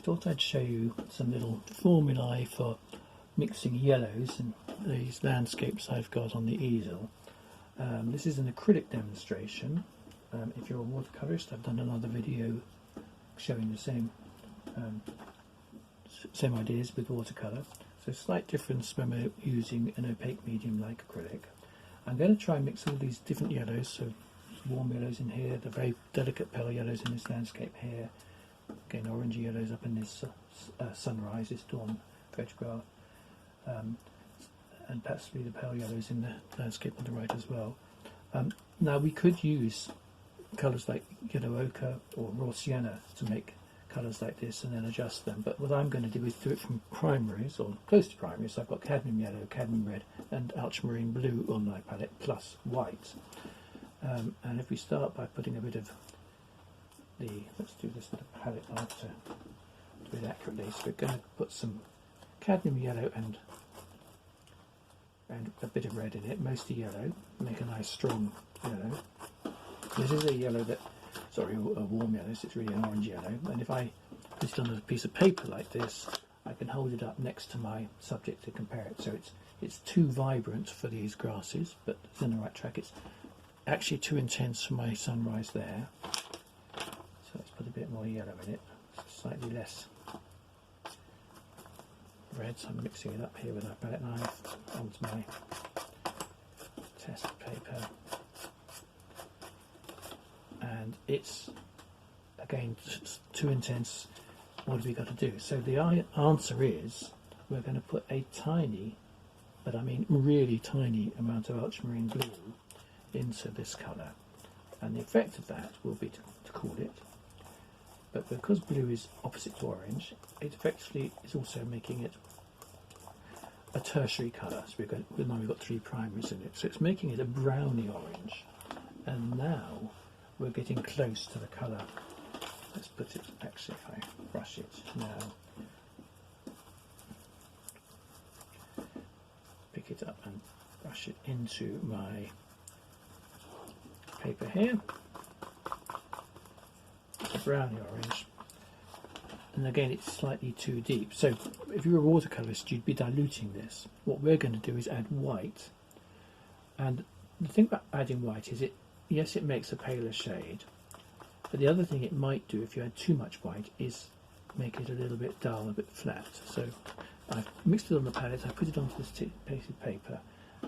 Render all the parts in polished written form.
thought I'd show you some little formulae for mixing yellows in these landscapes I've got on the easel. This is an acrylic demonstration. If you're a watercolourist, I've done another video showing the same ideas with watercolour. So slight difference when we're using an opaque medium like acrylic. I'm going to try and mix all these different yellows, so warm yellows in here, the very delicate pale yellows in this landscape here, again orangey yellows up in this sunrise, this dawn photograph, and possibly the pale yellows in the landscape on the right as well. Now we could use colours like yellow ochre or raw sienna to make colours like this and then adjust them, but what I'm going to do is do it from primaries, or close to primaries. So I've got cadmium yellow, cadmium red and ultramarine blue on my palette plus white. And if we start by putting a bit of let's do this with a palette knife to do it accurately. So we're going to put some cadmium yellow and a bit of red in it, mostly yellow, make a nice strong yellow. This is a yellow that, sorry, a warm yellow, so it's really an orange yellow, and if I put it on a piece of paper like this, I can hold it up next to my subject to compare it. So it's too vibrant for these grasses, but it's in the right track. It's actually too intense for my sunrise there, so let's put a bit more yellow in it, slightly less red. So I'm mixing it up here with a palette knife onto my test paper, and it's again too intense. What have we got to do? So the answer is we're going to put a tiny, but I mean really tiny amount of ultramarine blue into this colour, and the effect of that will be to cool it. But because blue is opposite to orange, it effectively is also making it a tertiary colour. So now we've got three primaries in it, so it's making it a browny orange. And now we're getting close to the colour. Let's put it, actually if I brush it now, pick it up and brush it into my paper here, a browny orange, and again it's slightly too deep. So if you're a watercolourist, you'd be diluting this. What we're going to do is add white, and the thing about adding white is yes, it makes a paler shade, but the other thing it might do if you add too much white is make it a little bit dull, a bit flat. So I've mixed it on the palette, I put it onto this piece of paper,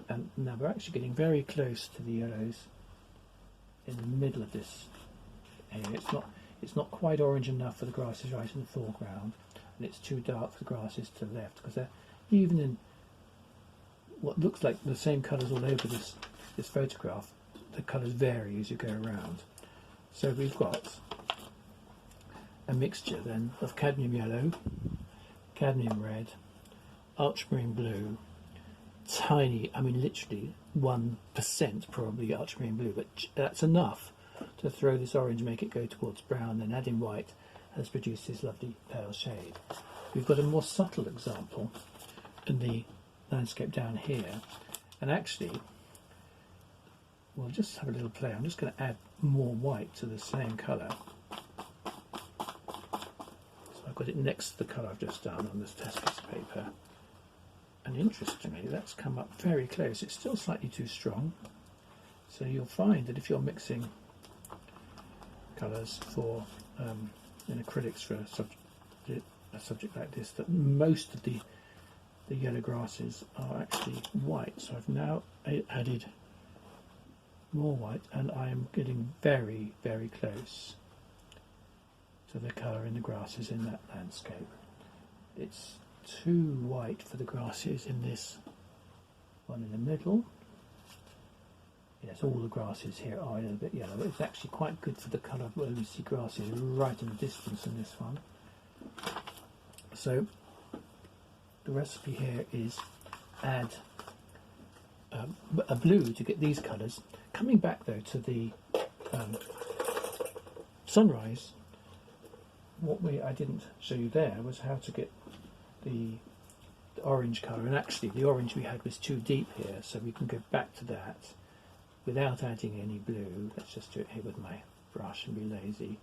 and now we're actually getting very close to the yellows in the middle of this area. It's not quite orange enough for the grasses right in the foreground, and it's too dark for the grasses to the left, because they're even in what looks like the same colours all over this photograph. The colours vary as you go around. So we've got a mixture then of cadmium yellow, cadmium red, ultramarine blue, tiny, I mean literally 1% probably ultramarine blue, but that's enough to throw this orange, make it go towards brown, then adding white has produced this lovely pale shade. We've got a more subtle example in the landscape down here, and actually we'll just have a little play. I'm just going to add more white to the same colour. So I've got it next to the colour I've just done on this test piece of paper, and interestingly that's come up very close. It's still slightly too strong, so you'll find that if you're mixing colours for in acrylics for a subject like this, that most of the yellow grasses are actually white. So I've now added more white, and I am getting very, very close to the colour in the grasses in that landscape. It's too white for the grasses in this one in the middle. Yes, all the grasses here are a little bit yellow. It's actually quite good for the colour where we see grasses right in the distance in this one. So the recipe here is add a blue to get these colours. Coming back though to the sunrise, I didn't show you there was how to get the orange colour, and actually the orange we had was too deep here, so we can go back to that without adding any blue. Let's just do it here with my brush and be lazy.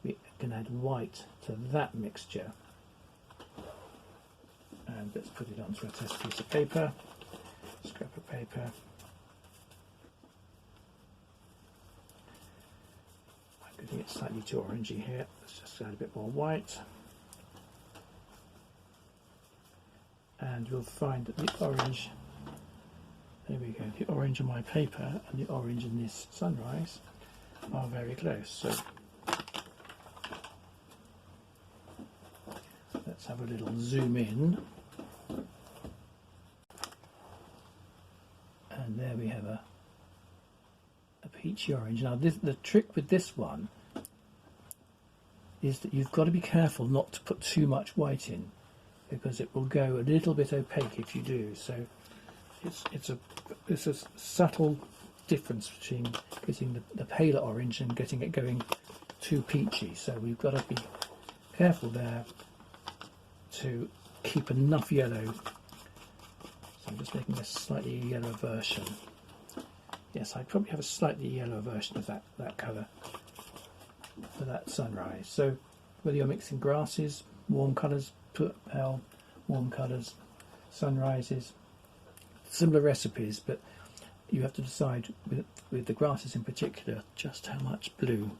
We can add white to that mixture And let's put it onto a test piece of paper, scrap of paper. I'm getting it slightly too orangey here. Let's just add a bit more white. And you'll find that the orange, there we go, the orange on my paper and the orange in this sunrise are very close. So let's have a little zoom in. And there we have a peachy orange. Now the trick with this one is that you've got to be careful not to put too much white in, because it will go a little bit opaque if you do. So it's a subtle difference between getting the paler orange and getting it going too peachy. So we've got to be careful there to keep enough yellow. So I'm just making a slightly yellow version. Yes, I'd probably have a slightly yellow version of that colour for that sunrise. So whether you're mixing grasses, warm colours, pale, warm colours, sunrises, similar recipes, but you have to decide with the grasses in particular just how much blue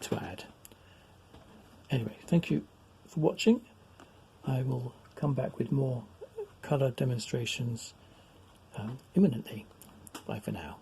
to add. Anyway, thank you for watching. I will come back with more colour demonstrations imminently. Bye for now.